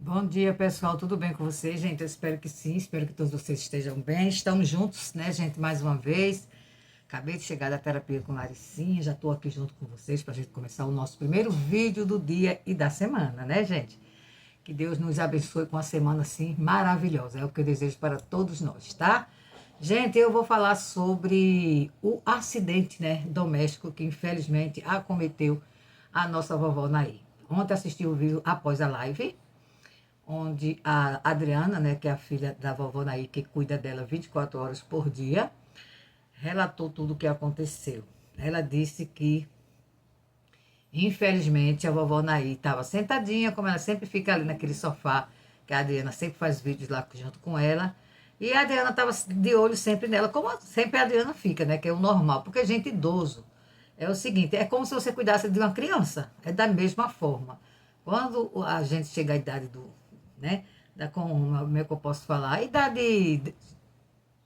Bom dia, pessoal. Tudo bem com vocês, gente? Eu espero que sim, espero que todos vocês estejam bem. Estamos juntos, né, gente, mais uma vez. Acabei de chegar da terapia com Laricinha, já estou aqui junto com vocês para a gente começar o nosso primeiro vídeo do dia e da semana, né, gente? Que Deus nos abençoe com uma semana assim maravilhosa. É o que eu desejo para todos nós, tá? Gente, eu vou falar sobre o acidente, né, doméstico que infelizmente acometeu a nossa vovó Naí. Ontem assisti o vídeo após a live onde a Adriana, né, que é a filha da vovó Naí, que cuida dela 24 horas por dia, relatou tudo o que aconteceu. Ela disse que, infelizmente, a vovó Naí estava sentadinha, como ela sempre fica ali naquele sofá, que a Adriana sempre faz vídeos lá junto com ela, e a Adriana estava de olho sempre nela, como sempre a Adriana fica, né, que é o normal, porque gente idoso é o seguinte, é como se você cuidasse de uma criança, é da mesma forma. Quando a gente chega à idade do, né, como é que eu posso falar, a idade,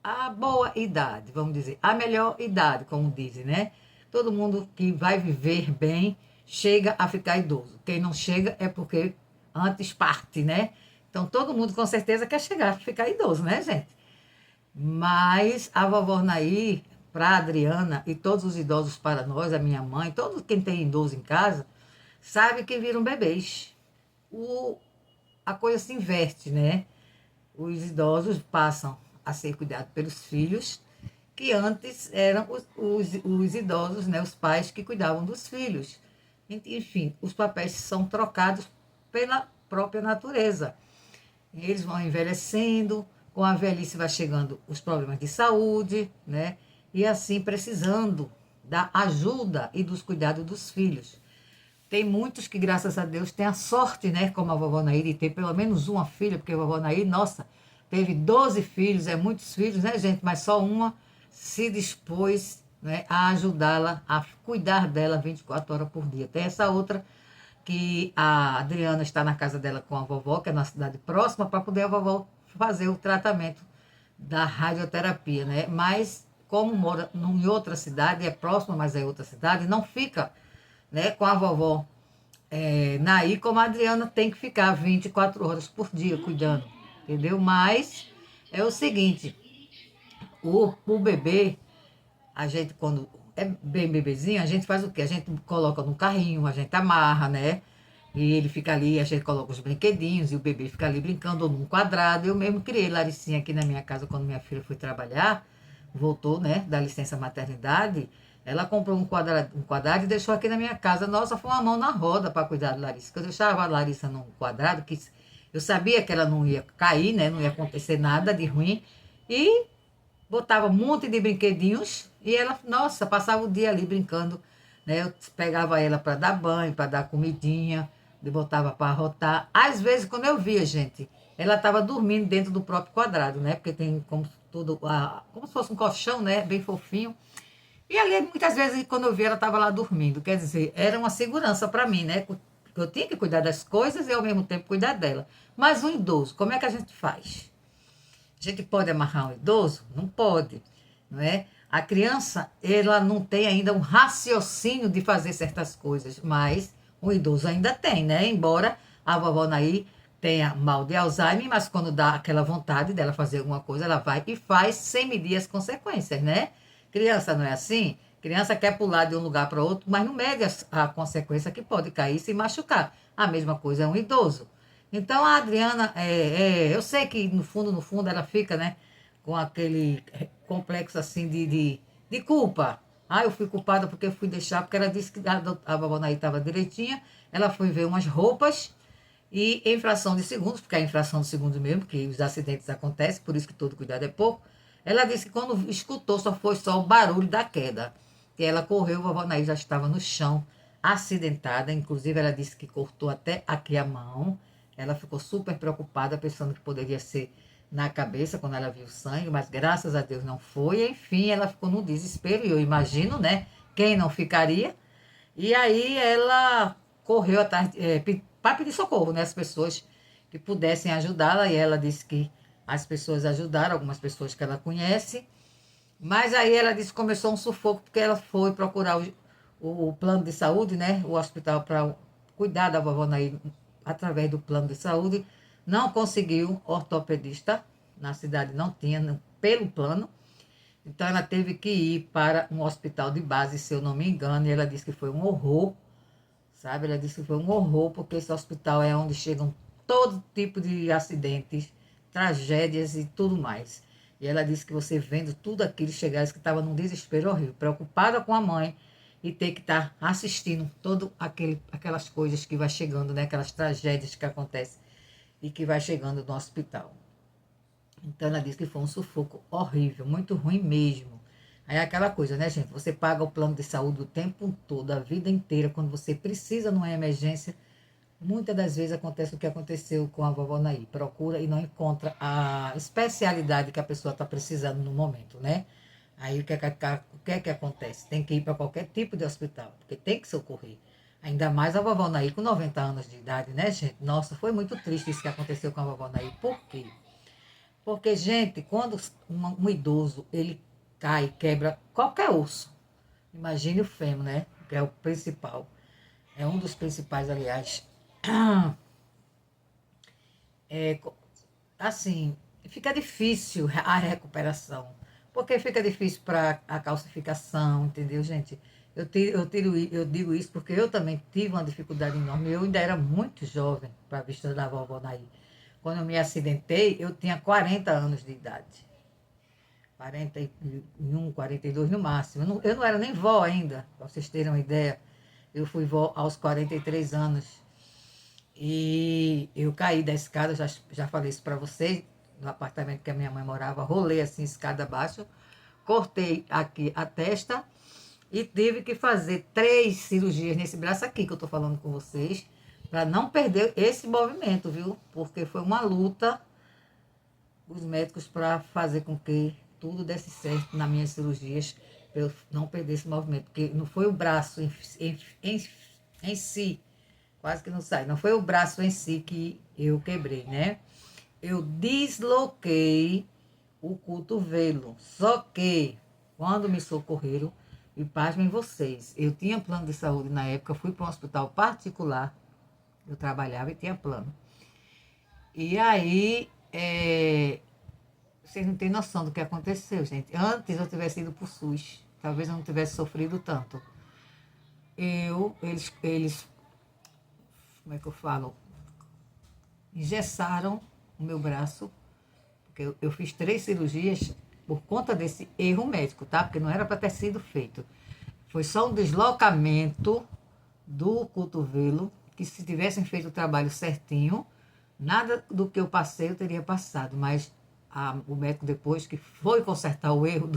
a boa idade, vamos dizer, a melhor idade, como dizem, né? Todo mundo que vai viver bem chega a ficar idoso. Quem não chega é porque antes parte, né? Então todo mundo com certeza quer chegar a ficar idoso, né, gente? Mas a vovó Naí, para a Adriana e todos os idosos para nós, a minha mãe, todo quem tem idoso em casa, sabe que viram bebês. O, a coisa se inverte, né? Os idosos passam a ser cuidados pelos filhos, que antes eram os idosos, né? Os pais que cuidavam dos filhos. Enfim, os papéis são trocados pela própria natureza. Eles vão envelhecendo, com a velhice vai chegando os problemas de saúde, né? E assim precisando da ajuda e dos cuidados dos filhos. Tem muitos que, graças a Deus, têm a sorte, né? Como a vovó Nair, de ter pelo menos uma filha, porque a vovó Nair, nossa, teve 12 filhos, é muitos filhos, né, gente? Mas só uma se dispôs, né, a ajudá-la, a cuidar dela 24 horas por dia. Tem essa outra que a Adriana está na casa dela com a vovó, que é na cidade próxima, para poder a vovó fazer o tratamento da radioterapia, né? Mas como mora em outra cidade, é próxima, mas é outra cidade, não fica, né, com a vovó Naí, como a Adriana tem que ficar 24 horas por dia cuidando, entendeu? Mas é o seguinte, o bebê, a gente quando é bem bebezinho, a gente faz o quê? A gente coloca no carrinho, a gente amarra, né? E ele fica ali, a gente coloca os brinquedinhos e o bebê fica ali brincando num quadrado. Eu mesmo criei Laricinha aqui na minha casa quando minha filha foi trabalhar, voltou, né, da licença maternidade. Ela comprou um quadrado e deixou aqui na minha casa. Nossa, foi uma mão na roda para cuidar da Larissa. Porque eu deixava a Larissa num quadrado, que eu sabia que ela não ia cair, né, não ia acontecer nada de ruim. E botava um monte de brinquedinhos e ela, nossa, passava o dia ali brincando, né? Eu pegava ela para dar banho, para dar comidinha, e botava para arrotar. Às vezes, quando eu via, gente, ela estava dormindo dentro do próprio quadrado, né? Porque tem como tudo, como se fosse um colchão, né? Bem fofinho. E ali, muitas vezes, quando eu via, ela estava lá dormindo. Quer dizer, era uma segurança para mim, né? Porque eu tinha que cuidar das coisas e, ao mesmo tempo, cuidar dela. Mas um idoso, como é que a gente faz? A gente pode amarrar um idoso? Não pode, não é? A criança, ela não tem ainda um raciocínio de fazer certas coisas, mas o idoso ainda tem, né? Embora a vovó Naí tenha mal de Alzheimer, mas quando dá aquela vontade dela fazer alguma coisa, ela vai e faz sem medir as consequências, né? Criança não é assim? Criança quer pular de um lugar para outro, mas não mede a consequência que pode cair e se machucar. A mesma coisa é um idoso. Então a Adriana, eu sei que no fundo, ela fica, né, com aquele complexo assim de culpa. Ah, eu fui culpada porque eu fui deixar, porque ela disse que a vovó Naí estava direitinha, ela foi ver umas roupas e em fração de segundos, porque é em fração de segundos mesmo, que os acidentes acontecem, por isso que todo cuidado é pouco, ela disse que quando escutou foi só o barulho da queda. Que ela correu, a vovó Naí já estava no chão, acidentada, inclusive ela disse que cortou até aqui a mão, ela ficou super preocupada, pensando que poderia ser na cabeça quando ela viu o sangue, mas graças a Deus não foi. Enfim, ela ficou no desespero, e eu imagino, né? Quem não ficaria? E aí ela correu atrás, para pedir socorro, né? As pessoas que pudessem ajudá-la, e ela disse que as pessoas ajudaram, algumas pessoas que ela conhece, mas aí ela disse que começou um sufoco, porque ela foi procurar o plano de saúde, né? O hospital para cuidar da vovó Nair através do plano de saúde. não conseguiu ortopedista, na cidade não tinha, pelo plano, então ela teve que ir para um hospital de base, se eu não me engano, e ela disse que foi um horror, sabe? Ela disse que foi um horror, porque esse hospital é onde chegam todo tipo de acidentes, tragédias e tudo mais. E ela disse que você vendo tudo aquilo chegar, disse que estava num desespero horrível, preocupada com a mãe e ter que estar assistindo todo aquelas coisas que vai chegando, né? Aquelas tragédias que acontecem e que vai chegando no hospital. Então ela disse que foi um sufoco horrível, muito ruim mesmo. Aí é aquela coisa, né, gente? Você paga o plano de saúde o tempo todo, a vida inteira, quando você precisa numa emergência. Muitas das vezes acontece o que aconteceu com a vovó Naí. Procura e não encontra a especialidade que a pessoa está precisando no momento, né? Aí o que é que acontece? Tem que ir para qualquer tipo de hospital, porque tem que socorrer. Ainda mais a vovó Naí com 90 anos de idade, né, gente? Nossa, foi muito triste isso que aconteceu com a vovó Naí. Por quê? Porque, gente, quando um idoso ele cai, quebra qualquer osso, imagine o fêmur, né? Que é o principal. É um dos principais, aliás. É, assim, fica difícil a recuperação. Porque fica difícil para a calcificação, entendeu, gente? Eu digo isso porque eu também tive uma dificuldade enorme. Eu ainda era muito jovem para a vista da vovó Naí. Quando eu me acidentei, eu tinha 40 anos de idade. 41, 42 no máximo. Eu não era nem vó ainda, para vocês terem uma ideia. Eu fui vó aos 43 anos. E eu caí da escada, já falei isso para vocês, no apartamento que a minha mãe morava, rolei assim, escada abaixo, cortei aqui a testa e tive que fazer 3 cirurgias nesse braço aqui que eu tô falando com vocês, para não perder esse movimento, viu? Porque foi uma luta os médicos para fazer com que tudo desse certo nas minhas cirurgias, para eu não perder esse movimento, porque não foi o braço em si, quase que não sai, não foi o braço em si que eu quebrei, né? Eu desloquei o cotovelo, só que quando me socorreram, e pasmem vocês, eu tinha plano de saúde na época, fui para um hospital particular, eu trabalhava e tinha plano. E aí, vocês não têm noção do que aconteceu, gente. Antes eu tivesse ido para o SUS, talvez eu não tivesse sofrido tanto. Eles, como é que eu falo? Engessaram o meu braço, porque eu fiz 3 cirurgias por conta desse erro médico, tá? Porque não era para ter sido feito. Foi só um deslocamento do cotovelo, que se tivessem feito o trabalho certinho, nada do que eu passei eu teria passado, mas o médico depois que foi consertar o erro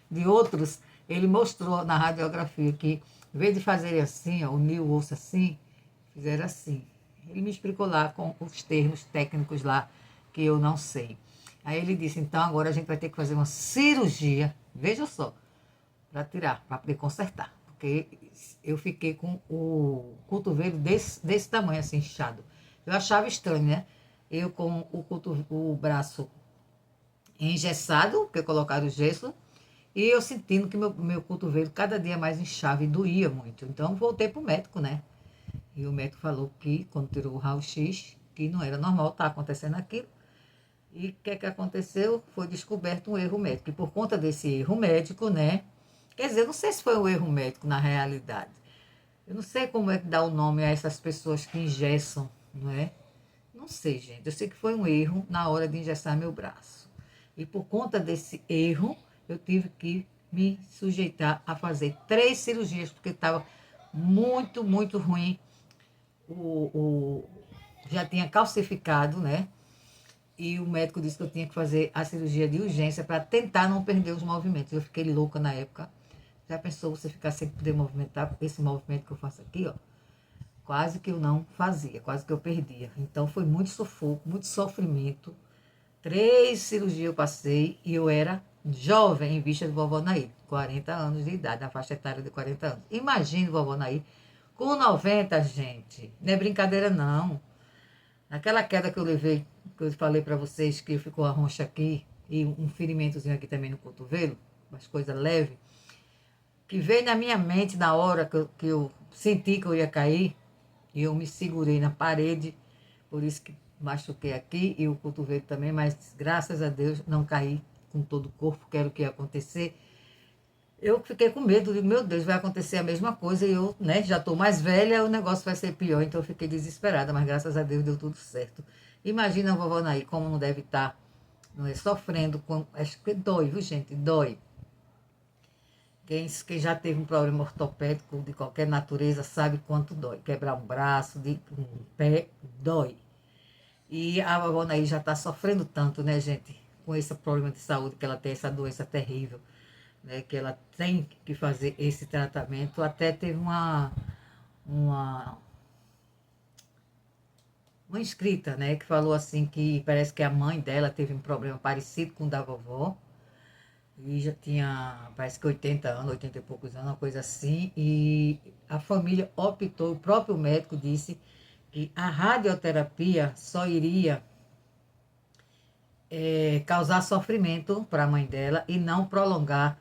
de outros, ele mostrou na radiografia que, em vez de fazer assim, ó, unir o osso assim, fizeram assim. Ele me explicou lá com os termos técnicos lá que eu não sei. Aí ele disse, então agora a gente vai ter que fazer uma cirurgia, veja só, para tirar, para poder consertar. Porque eu fiquei com o cotovelo desse tamanho, assim, inchado. Eu achava estranho, né? Eu com o braço engessado, porque colocaram o gesso, e eu sentindo que meu cotovelo cada dia mais inchava e doía muito. Então voltei pro médico, né? E o médico falou que, quando tirou o raio-x, que não era normal estar acontecendo aquilo. E o que aconteceu? Foi descoberto um erro médico. E por conta desse erro médico, né? Quer dizer, eu não sei se foi um erro médico na realidade. Eu não sei como é que dá o nome a essas pessoas que engessam, não é? Não sei, gente. Eu sei que foi um erro na hora de engessar meu braço. E por conta desse erro, eu tive que me sujeitar a fazer 3 cirurgias, porque estava muito, muito ruim. Já tinha calcificado, né? E o médico disse que eu tinha que fazer a cirurgia de urgência para tentar não perder os movimentos. Eu fiquei louca na época. Já pensou você ficar sem poder movimentar? Esse movimento que eu faço aqui, ó. Quase que eu não fazia, quase que eu perdia. Então foi muito sufoco, muito sofrimento. 3 cirurgias eu passei e eu era jovem em vista de vovó Naí, 40 anos de idade, na faixa etária de 40 anos. Imagine vovó Naí com 90, gente. Não é brincadeira, não. Naquela queda que eu levei, que eu falei para vocês que ficou a roncha aqui e um ferimentozinho aqui também no cotovelo, umas coisas leves, que veio na minha mente na hora que eu senti que eu ia cair, e eu me segurei na parede, por isso que machuquei aqui e o cotovelo também, mas graças a Deus não caí com todo o corpo, que era o que ia acontecer. Eu fiquei com medo, digo, meu Deus, vai acontecer a mesma coisa e eu, né, já estou mais velha, o negócio vai ser pior, então eu fiquei desesperada, mas graças a Deus deu tudo certo. Imagina a vovó Naí como não deve estar, não é, sofrendo com, acho que dói, viu gente, dói. Quem já teve um problema ortopédico de qualquer natureza sabe quanto dói. Quebrar um braço, um pé, dói. E a vovó Naí já está sofrendo tanto, né, gente? Com esse problema de saúde, que ela tem essa doença terrível, né? Que ela tem que fazer esse tratamento. Até teve uma, uma inscrita, né? Que falou assim que parece que a mãe dela teve um problema parecido com o da vovó. E já tinha, parece que 80 anos, 80 e poucos anos, uma coisa assim. E a família optou, o próprio médico disse que a radioterapia só iria causar sofrimento para a mãe dela e não prolongar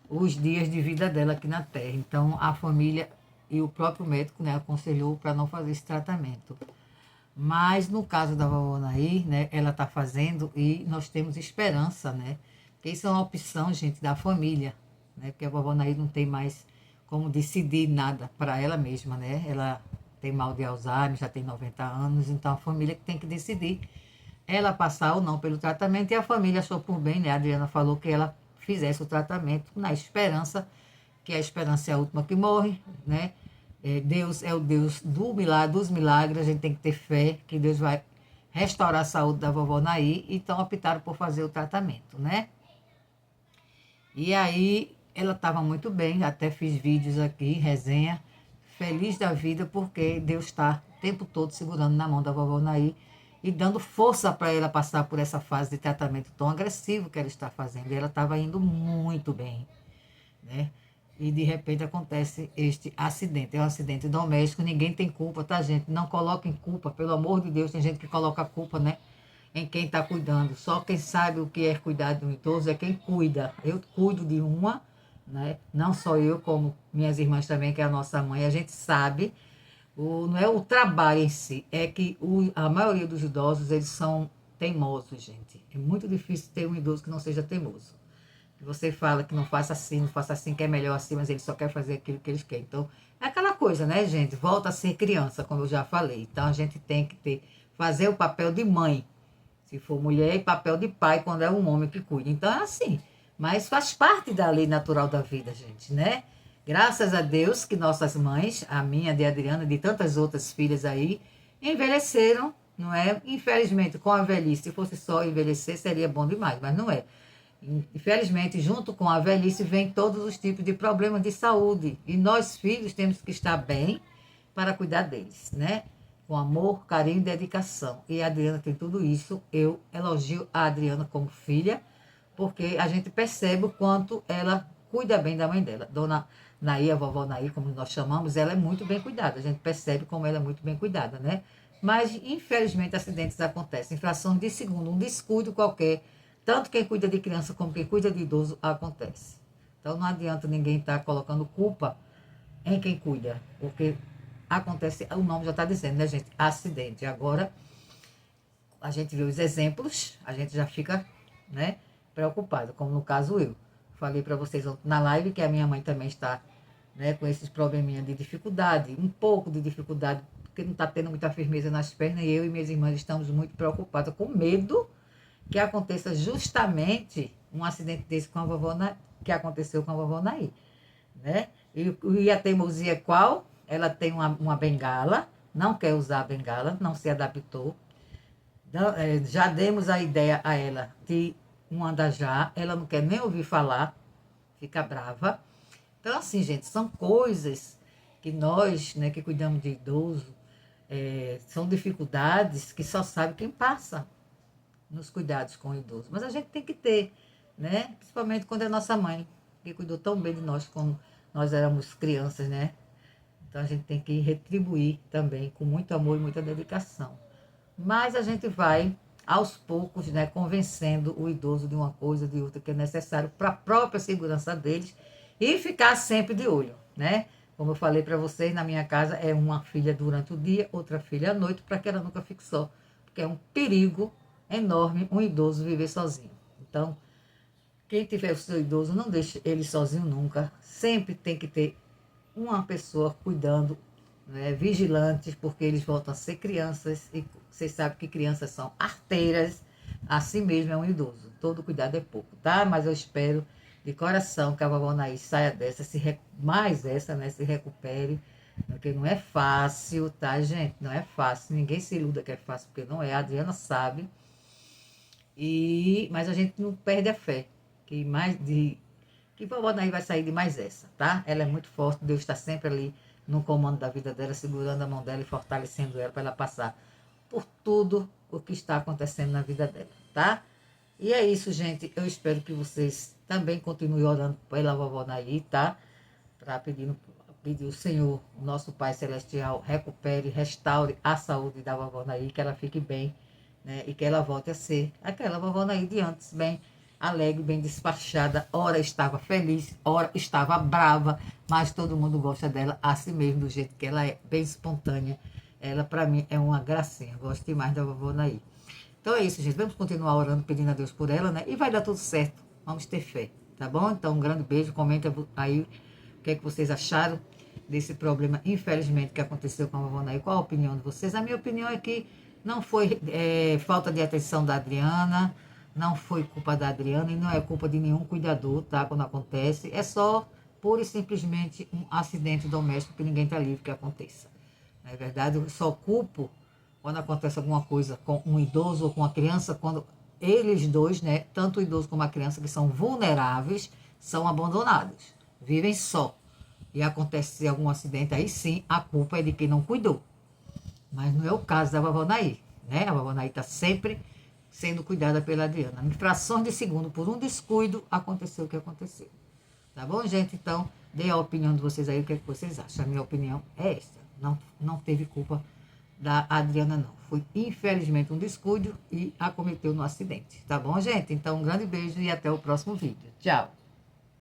os dias de vida dela aqui na Terra. Então, a família e o próprio médico, né, aconselhou para não fazer esse tratamento. Mas, no caso da vovó Naí, né, ela está fazendo e nós temos esperança, né? Porque isso é uma opção, gente, da família, né? Porque a vovó Naí não tem mais como decidir nada para ela mesma, né? Ela tem mal de Alzheimer, já tem 90 anos, então a família que tem que decidir ela passar ou não pelo tratamento, e a família achou por bem, né? A Adriana falou que ela fizesse o tratamento na esperança, que a esperança é a última que morre, né? Deus é o Deus do milagre, dos milagres, a gente tem que ter fé que Deus vai restaurar a saúde da vovó Naí, então optaram por fazer o tratamento, né? E aí ela estava muito bem, até fiz vídeos aqui, resenha, feliz da vida, porque Deus está o tempo todo segurando na mão da vovó Naí e dando força para ela passar por essa fase de tratamento tão agressivo que ela está fazendo. E ela estava indo muito bem, né? E de repente acontece este acidente. É um acidente doméstico, ninguém tem culpa, tá, gente? Não coloquem culpa, pelo amor de Deus, tem gente que coloca a culpa, né, em quem está cuidando. Só quem sabe o que é cuidar de um idoso é quem cuida. Eu cuido de uma, né? Não só eu, como minhas irmãs também, que é a nossa mãe, a gente sabe. Não é o trabalho em si, é que a maioria dos idosos, eles são teimosos, gente. É muito difícil ter um idoso que não seja teimoso. Que você fala que não faça assim, não faça assim, que é melhor assim, mas ele só quer fazer aquilo que eles querem. Então, é aquela coisa, né, gente? Volta a ser criança, como eu já falei. Então, a gente tem que fazer o papel de mãe, se for mulher, e papel de pai quando é um homem que cuida. Então, é assim. Mas faz parte da lei natural da vida, gente, né? Graças a Deus que nossas mães, a minha, de Adriana, de tantas outras filhas aí, envelheceram, não é? Infelizmente, com a velhice, se fosse só envelhecer, seria bom demais, mas não é. Infelizmente, junto com a velhice, vem todos os tipos de problemas de saúde. E nós, filhos, temos que estar bem para cuidar deles, né? Com amor, carinho e dedicação. E a Adriana tem tudo isso. Eu elogio a Adriana como filha, porque a gente percebe o quanto ela cuida bem da mãe dela. Dona Naí, a vovó Naí, como nós chamamos, ela é muito bem cuidada. A gente percebe como ela é muito bem cuidada, né? Mas, infelizmente, acidentes acontecem. Infração de segundo, um descuido qualquer. Tanto quem cuida de criança como quem cuida de idoso acontece. Então, não adianta ninguém estar colocando culpa em quem cuida, porque acontece, o nome já está dizendo, né, gente? Acidente. Agora, a gente vê os exemplos, a gente já fica, né, preocupado, como no caso eu. Falei para vocês ontem na live que a minha mãe também está, né, com esses probleminhas de dificuldade, um pouco de dificuldade, porque não está tendo muita firmeza nas pernas, e eu e minhas irmãs estamos muito preocupadas, com medo que aconteça justamente um acidente desse com a vovó que aconteceu com a vovó Naí, né? E a teimosia é qual? Ela tem uma bengala, não quer usar a bengala, não se adaptou. Já demos a ideia a ela de um andajá, ela não quer nem ouvir falar, fica brava. Então, assim, gente, são coisas que nós, né, que cuidamos de idoso, são dificuldades que só sabe quem passa nos cuidados com o idoso. Mas a gente tem que ter, né? Principalmente quando é nossa mãe, que cuidou tão bem de nós quando nós éramos crianças, né? Então a gente tem que retribuir também com muito amor e muita dedicação. Mas a gente vai, aos poucos, né, convencendo o idoso de uma coisa, de outra, que é necessário para a própria segurança deles e ficar sempre de olho, né? Como eu falei para vocês, na minha casa é uma filha durante o dia, outra filha à noite, para que ela nunca fique só. porque é um perigo enorme um idoso viver sozinho. Então, quem tiver o seu idoso, não deixe ele sozinho nunca. Sempre tem que ter uma pessoa cuidando, né, vigilantes, porque eles voltam a ser crianças e vocês sabem que crianças são arteiras, assim mesmo é um idoso. Todo cuidado é pouco, tá? Mas eu espero de coração que a vovó Naí saia dessa, mais essa, né, se recupere, porque não é fácil, tá, gente? Não é fácil, ninguém se iluda que é fácil, porque não é, a Adriana sabe. Mas a gente não perde a fé, que vovó Naí vai sair de mais essa, tá? Ela é muito forte, Deus está sempre ali no comando da vida dela, segurando a mão dela e fortalecendo ela para ela passar por tudo o que está acontecendo na vida dela, tá? E é isso, gente. Eu espero que vocês também continuem orando pela vovó Naí, tá? Para pedir o Senhor, o nosso Pai Celestial, recupere, restaure a saúde da vovó Naí, que ela fique bem, né? E que ela volte a ser aquela vovó Naí de antes, bem alegre, bem despachada. Ora estava feliz, ora estava brava, mas todo mundo gosta dela assim mesmo, do jeito que ela é, bem espontânea. Ela, para mim, é uma gracinha. Gosto demais da vovó Naí. Então é isso, gente. Vamos continuar orando, pedindo a Deus por ela, né? E vai dar tudo certo. Vamos ter fé, tá bom? Então, um grande beijo. Comenta aí o que é que vocês acharam desse problema, infelizmente, que aconteceu com a vovó Naí. Qual a opinião de vocês? A minha opinião é que não foi falta de atenção da Adriana, não foi culpa da Adriana e não é culpa de nenhum cuidador, tá? Quando acontece. É só, pura e simplesmente, um acidente doméstico que ninguém tá livre que aconteça. Não é verdade? Eu só culpo quando acontece alguma coisa com um idoso ou com uma criança, quando eles dois, né, tanto o idoso como a criança, que são vulneráveis, são abandonados, vivem só. E acontece algum acidente, aí sim, a culpa é de quem não cuidou. Mas não é o caso da vovó Naí, né? A vovó Naí está sempre sendo cuidada pela Adriana. Em frações de segundo, por um descuido, aconteceu o que aconteceu. Tá bom, gente? Então, dê a opinião de vocês aí, o que, é que vocês acham. A minha opinião é essa. Não teve culpa da Adriana, não. Foi, infelizmente, um descuido e acometeu no acidente. Tá bom, gente? Então, um grande beijo e até o próximo vídeo. Tchau!